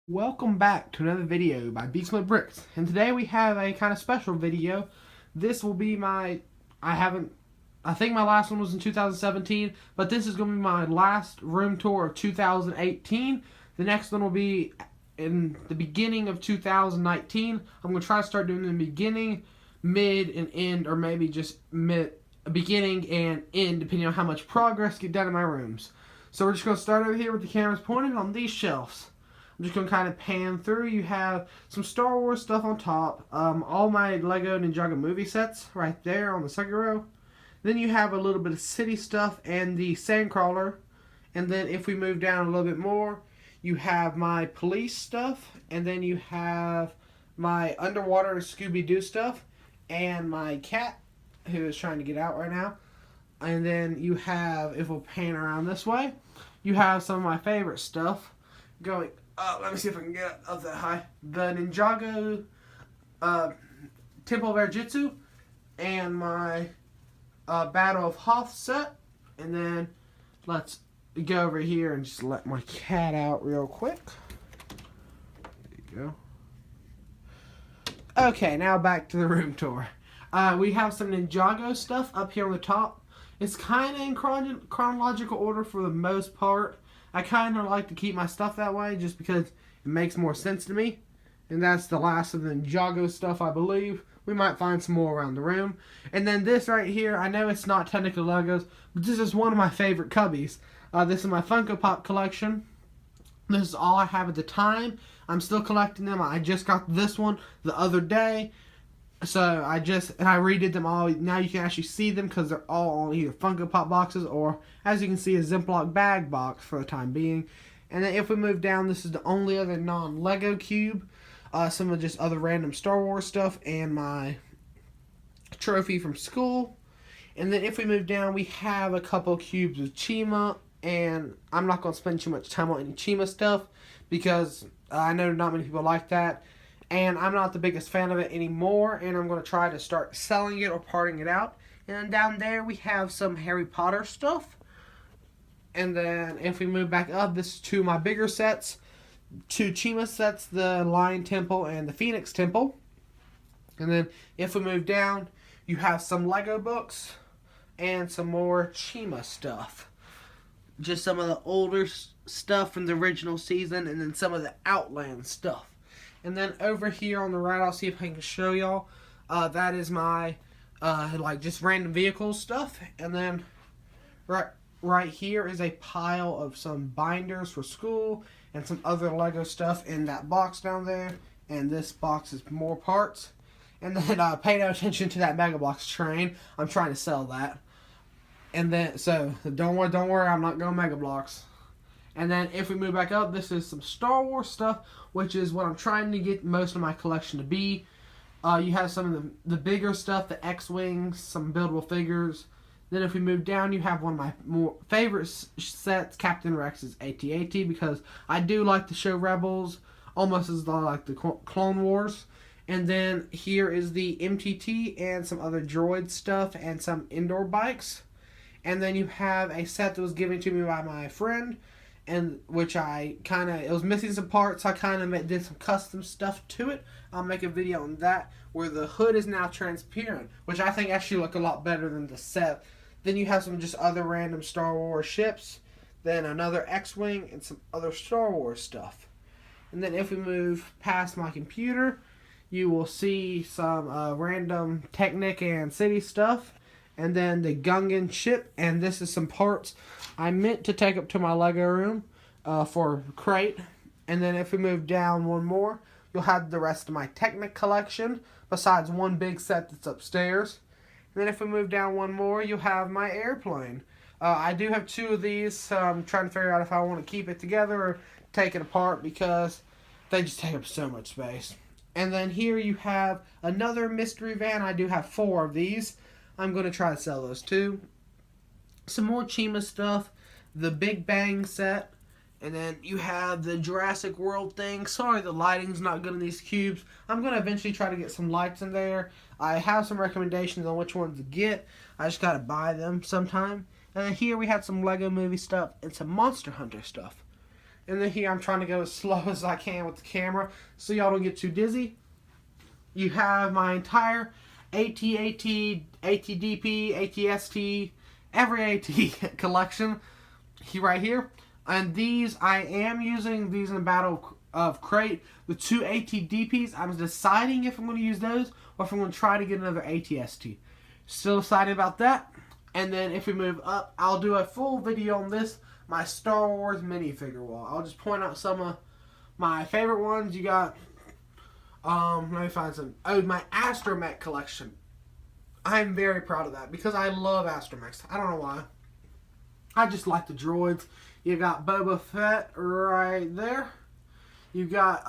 Welcome back to another video by Beatsmith Bricks, and today we have a kind of special video. This will be I think my last one was in 2017, but this is going to be my last room tour of 2018. The next one will be in the beginning of 2019. I'm going to try to start doing the beginning, mid, and end, or maybe just beginning and end, depending on how much progress get done in my rooms. So we're just going to start over here with the cameras pointed on these shelves. I'm just going to kind of pan through. You have some Star Wars stuff on top. All my Lego Ninjago movie sets right there on the second row. Then you have a little bit of city stuff and the Sandcrawler. And then if we move down a little bit more, you have my police stuff. And then you have my underwater Scooby-Doo stuff. And my cat, who is trying to get out right now. And then you have, if we'll pan around this way, you have some of my favorite stuff going. Let me see if I can get up that high. The Ninjago Temple of Air Jutsu and my Battle of Hoth set. And then let's go over here and just let my cat out real quick. There you go. Okay, now back to the room tour. We have some Ninjago stuff up here on the top. It's kind of in chronological order for the most part. I kind of like to keep my stuff that way just because it makes more sense to me. And that's the last of the Ninjago stuff, I believe. We might find some more around the room. And then this right here, I know it's not technically Legos, but this is one of my favorite cubbies. This is my Funko Pop collection. This is all I have at the time. I'm still collecting them. I just got this one the other day. So I redid them all. Now you can actually see them because they're all on either Funko Pop boxes or, as you can see, a Ziploc bag box for the time being. And then if we move down, this is the only other non-Lego cube. Some of just other random Star Wars stuff and my trophy from school. And then if we move down, we have a couple cubes of Chima. And I'm not going to spend too much time on any Chima stuff because I know not many people like that. And I'm not the biggest fan of it anymore, and I'm going to try to start selling it or parting it out. And then down there we have some Harry Potter stuff. And then if we move back up, this is two of my bigger sets. Two Chima sets, the Lion Temple and the Phoenix Temple. And then if we move down, you have some Lego books and some more Chima stuff. Just some of the older stuff from the original season, and then some of the Outland stuff. And then over here on the right, I'll see if I can show y'all. That is my just random vehicles stuff. And then right here is a pile of some binders for school and some other Lego stuff in that box down there. And this box is more parts. And then pay no attention to that Mega Bloks train. I'm trying to sell that. And then so don't worry, I'm not going Mega Bloks. And then if we move back up, this is some Star Wars stuff, which is what I'm trying to get most of my collection to be. You have some of the bigger stuff, the X-Wings, some buildable figures. Then if we move down, you have one of my more favorite sets, Captain Rex's AT-AT, because I do like the show Rebels, almost as like the Clone Wars. And then here is the MTT and some other droid stuff and some indoor bikes. And then you have a set that was given to me by my friend, and which it was missing some parts, so I kind of did some custom stuff to it. I'll make a video on that, where the hood is now transparent, which I think actually look a lot better than the set. Then you have some just other random Star Wars ships, then another X-Wing, and some other Star Wars stuff. And then if we move past my computer, you will see some random Technic and City stuff. And then the Gungan ship, and this is some parts I meant to take up to my Lego room for crate. And then if we move down one more, you'll have the rest of my Technic collection, besides one big set that's upstairs. And then if we move down one more, you'll have my airplane. I do have two of these, so I'm trying to figure out if I want to keep it together or take it apart because they just take up so much space. And then here you have another mystery van. I do have 4 of these. I'm going to try to sell those too. Some more Chima stuff, the Big Bang set, and then you have the Jurassic World thing. Sorry the lighting's not good in these cubes. I'm going to eventually try to get some lights in there. I have some recommendations on which ones to get. I just got to buy them sometime. And then here we have some Lego movie stuff and some Monster Hunter stuff. And then here I'm trying to go as slow as I can with the camera so y'all don't get too dizzy. You have my entire AT-AT, AT-DP, AT-ST, every AT collection right here. And these, I am using these in the Battle of Crate. The 2 AT-DPs, I'm deciding if I'm going to use those or if I'm going to try to get another AT-ST. Still deciding about that. And then if we move up, I'll do a full video on this, my Star Wars minifigure wall. I'll just point out some of my favorite ones. You got, let me find some. Oh, my Astromech collection. I'm very proud of that because I love Astromechs. I don't know why. I just like the droids. You got Boba Fett right there. You got,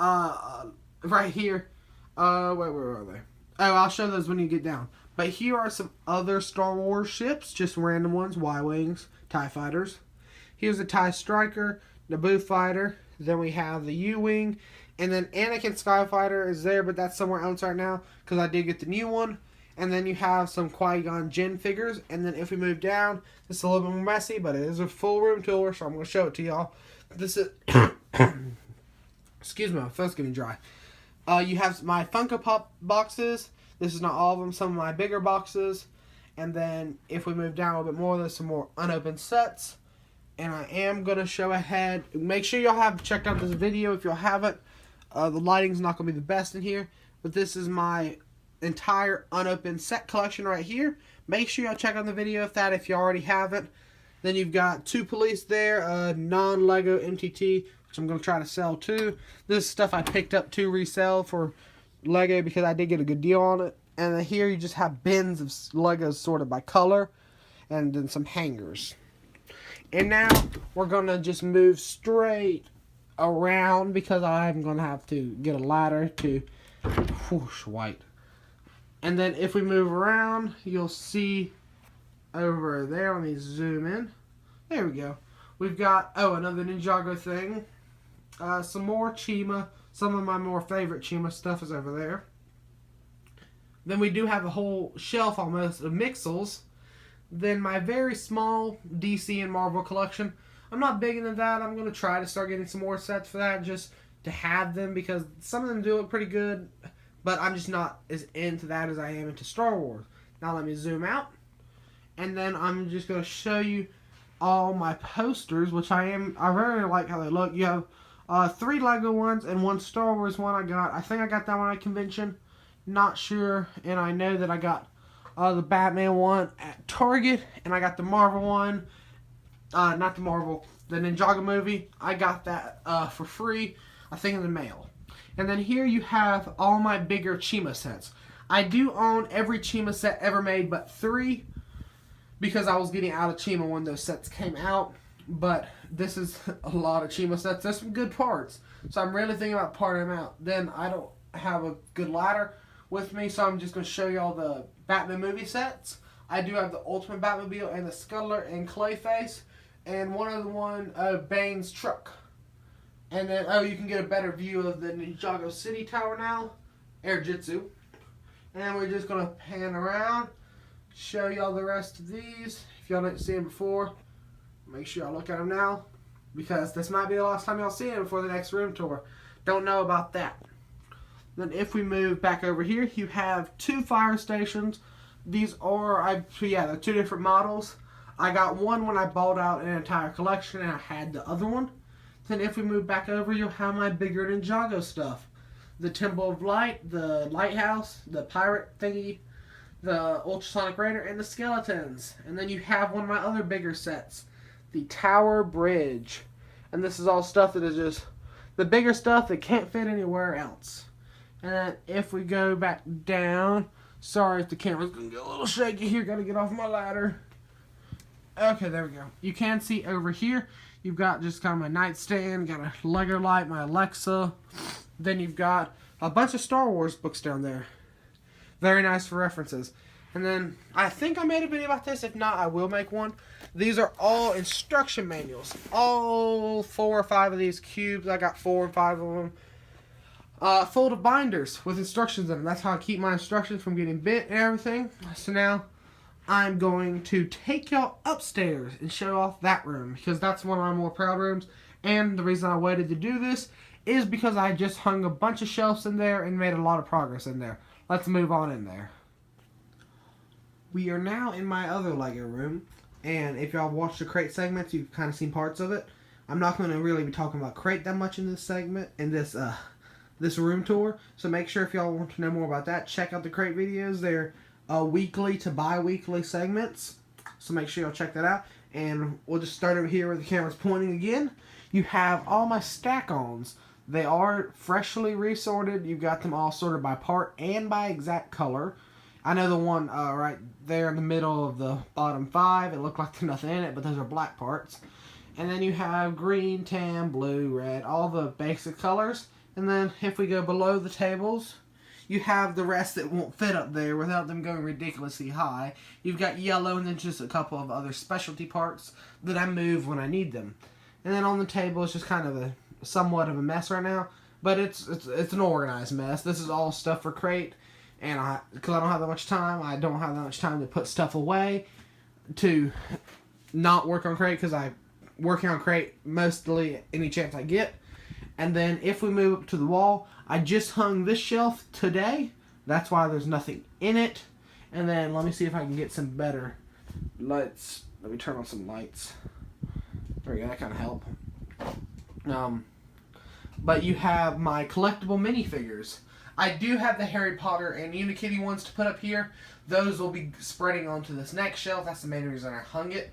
right here. Wait, where are they? Oh, I'll show those when you get down. But here are some other Star Wars ships, just random ones, Y-Wings, TIE Fighters. Here's the TIE Striker, Naboo Fighter. Then we have the U-Wing. And then Anakin Skyfighter is there, but that's somewhere else right now because I did get the new one. And then you have some Qui-Gon Jinn figures. And then if we move down, it's a little bit more messy, but it is a full room tour, so I'm going to show it to y'all. This is... Excuse me, my throat's getting dry. You have my Funko Pop boxes. This is not all of them, some of my bigger boxes. And then if we move down a little bit more, there's some more unopened sets. And I am going to show ahead. Make sure y'all have checked out this video if y'all haven't. The lighting's not going to be the best in here. But this is my entire unopened set collection right here. Make sure y'all check out the video if you already haven't. Then you've got 2 police there, non-Lego MTT, which I'm going to try to sell too. This is stuff I picked up to resell for Lego because I did get a good deal on it. And then here you just have bins of Legos sorted by color and then some hangers. And now we're going to just move straight around because I'm going to have to get a ladder to whoosh, white. And then if we move around, you'll see over there. Let me zoom in. There we go. We've got, another Ninjago thing. Some more Chima. Some of my more favorite Chima stuff is over there. Then we do have a whole shelf almost of Mixels. Then my very small DC and Marvel collection. I'm not big into that. I'm going to try to start getting some more sets for that just to have them because some of them do look pretty good. But I'm just not as into that as I am into Star Wars. Now let me zoom out. And then I'm just going to show you all my posters, which I really like how they look. You have 3 Lego ones and 1 Star Wars one I got. I think I got that one at a convention. Not sure. And I know that I got the Batman one at Target. And I got the Marvel one. Not the Marvel. The Ninjago movie. I got that for free. I think in the mail. And then here you have all my bigger Chima sets. I do own every Chima set ever made but 3 because I was getting out of Chima when those sets came out. But this is a lot of Chima sets. There's some good parts. So I'm really thinking about parting them out. Then I don't have a good ladder with me, so I'm just going to show you all the Batman movie sets. I do have the Ultimate Batmobile and the Scuttler and Clayface. And one other one, Bane's truck. And then, you can get a better view of the Ninjago City Tower now. Air Jitsu. And we're just going to pan around. Show y'all the rest of these. If y'all didn't see them before, make sure y'all look at them now. Because this might be the last time y'all see them before the next room tour. Don't know about that. Then if we move back over here, you have 2 fire stations. These are, they're 2 different models. I got one when I bought out an entire collection and I had the other one. Then if we move back over, you'll have my bigger Ninjago stuff. The Temple of Light, the Lighthouse, the Pirate thingy, the Ultrasonic Raider, and the Skeletons. And then you have one of my other bigger sets, the Tower Bridge. And this is all stuff that is just the bigger stuff that can't fit anywhere else. And then if we go back down, sorry if the camera's going to get a little shaky here, got to get off my ladder. Okay, there we go. You can see over here, you've got just kind of my nightstand, got a Lego light, my Alexa. Then you've got a bunch of Star Wars books down there. Very nice for references. And then, I think I made a video about this. If not, I will make one. These are all instruction manuals. All 4 or 5 of these cubes. I got 4 and 5 of them. Full of binders with instructions in them. That's how I keep my instructions from getting bit and everything. So now, I'm going to take y'all upstairs and show off that room because that's one of my more proud rooms And the reason I waited to do this is because I just hung a bunch of shelves in there and made a lot of progress in there. Let's move on in there. We are now in my other Lego room, and if y'all watched the crate segments, you've kind of seen parts of it. I'm not going to really be talking about crate that much in this segment, in this room tour. So make sure if y'all want to know more about that, check out the crate videos. They're weekly to bi-weekly segments, so make sure y'all check that out. And we'll just start over here where the camera's pointing again. You have all my stack-ons. They are freshly resorted. You've got them all sorted by part and by exact color. I know the one right there in the middle of the bottom 5, it looked like there's nothing in it, but those are black parts. And then you have green, tan, blue, red, all the basic colors. And then if we go below the tables, you have the rest that won't fit up there without them going ridiculously high. You've got yellow and then just a couple of other specialty parts that I move when I need them. And then on the table, it's just kind of somewhat of a mess right now, but it's an organized mess. This is all stuff for crate, and because I don't have that much time, I don't have that much time to put stuff away to not work on crate, because I'm working on crate mostly any chance I get. And then if we move up to the wall, I just hung this shelf today. That's why there's nothing in it. And then let me see if I can get some better lights. Let me turn on some lights. There we go, that kind of help. But you have my collectible minifigures. I do have the Harry Potter and Unikitty ones to put up here. Those will be spreading onto this next shelf. That's the main reason I hung it.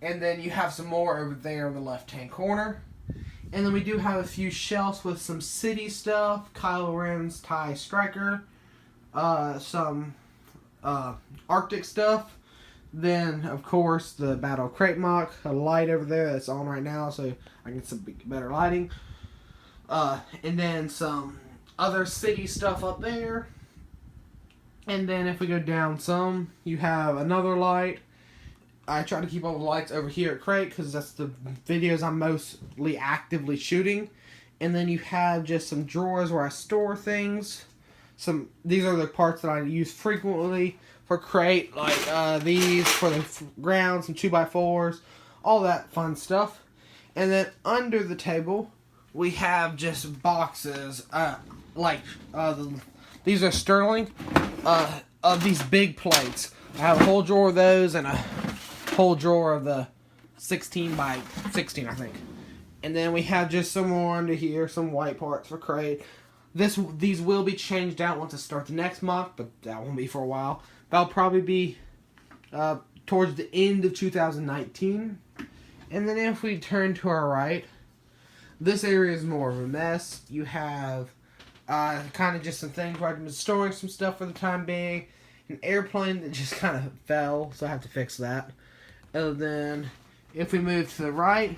And then you have some more over there in the left-hand corner. And then we do have a few shelves with some city stuff, Kylo Ren's TIE Striker, some Arctic stuff. Then, of course, the Battle Crate Mock, a light over there that's on right now, so I can get some better lighting. And then some other city stuff up there. And then if we go down some, you have another light. I try to keep all the lights over here at Crate because that's the videos I'm mostly actively shooting. And then you have just some drawers where I store things. These are the parts that I use frequently for Crate, like these for the ground, some 2x4s, all that fun stuff. And then under the table, we have just boxes, these are Sterling, of these big plates. I have a whole drawer of those and a whole drawer of the 16 by 16, I think. And then we have just some more under here, some white parts for Crate. These will be changed out once I start the next month, but that won't be for a while. That'll probably be towards the end of 2019. And then if we turn to our right, this area is more of a mess. You have kind of just some things where I've been storing some stuff for the time being. An airplane that just kind of fell, so I have to fix that. And then if we move to the right,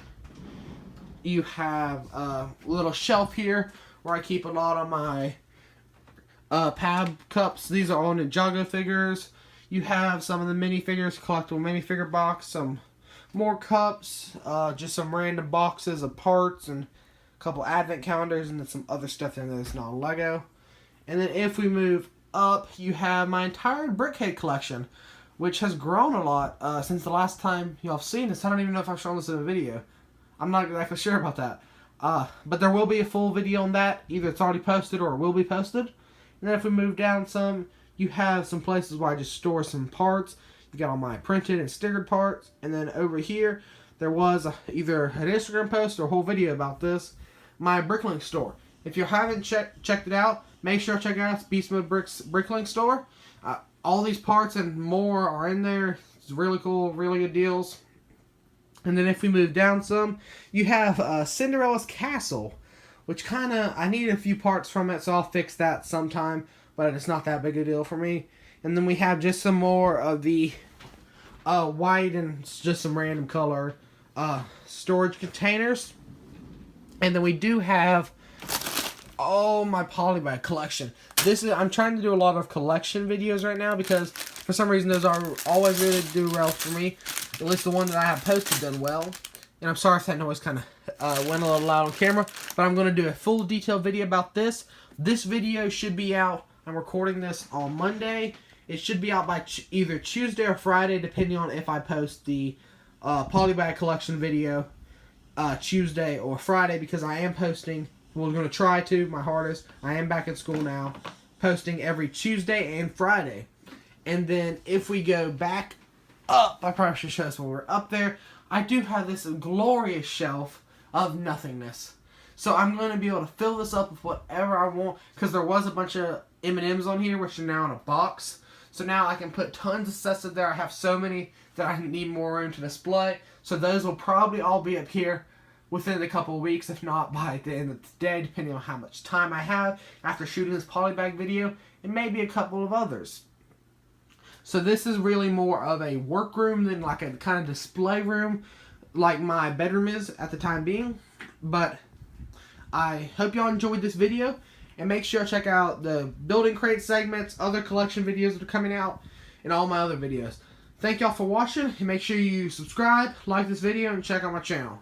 you have a little shelf here where I keep a lot of my Pab cups. These are all Ninjago figures. You have some of the minifigures, collectible minifigure box, some more cups, just some random boxes of parts, and a couple advent calendars, and then some other stuff in there that's not Lego. And then if we move up, you have my entire Brickhead collection, which has grown a lot since the last time y'all have seen this. I don't even know if I've shown this in a video. I'm not exactly sure about that. But there will be a full video on that. Either it's already posted or it will be posted. And then if we move down some, you have some places where I just store some parts. You got all my printed and stickered parts. And then over here, there was either an Instagram post or a whole video about this. My Bricklink store. If you haven't checked it out, make sure to check it out. It's Beast Mode Bricklink store. All these parts and more are in there. It's really cool, really good deals. And then if we move down some, you have Cinderella's Castle, which I need a few parts from it, so I'll fix that sometime, but it's not that big a deal for me. And then we have just some more of the white and just some random color storage containers. And then we do have all my Polybag collection. I'm trying to do a lot of collection videos right now because for some reason those are always really do well for me. At least the one that I have posted done well. And I'm sorry if that noise kind of went a little loud on camera, but I'm going to do a full detailed video about this. This video should be out. I'm recording this on Monday. It should be out by either Tuesday or Friday, depending on if I post the Polybag collection video. Tuesday or Friday, because I am posting. We're going to try to, my hardest. I am back at school now, posting every Tuesday and Friday. And then if we go back up, I probably should show us when we're up there. I do have this glorious shelf of nothingness. So I'm going to be able to fill this up with whatever I want, because there was a bunch of M&Ms on here, which are now in a box. So now I can put tons of stuff in there. I have so many that I need more room to display. So those will probably all be up here within a couple of weeks, if not by the end of the day, depending on how much time I have after shooting this polybag video, and maybe a couple of others. So this is really more of a workroom than like a kind of display room like my bedroom is at the time being. But I hope y'all enjoyed this video, and make sure to check out the building crate segments, other collection videos that are coming out, and all my other videos. Thank y'all for watching, and make sure you subscribe, like this video, and check out my channel.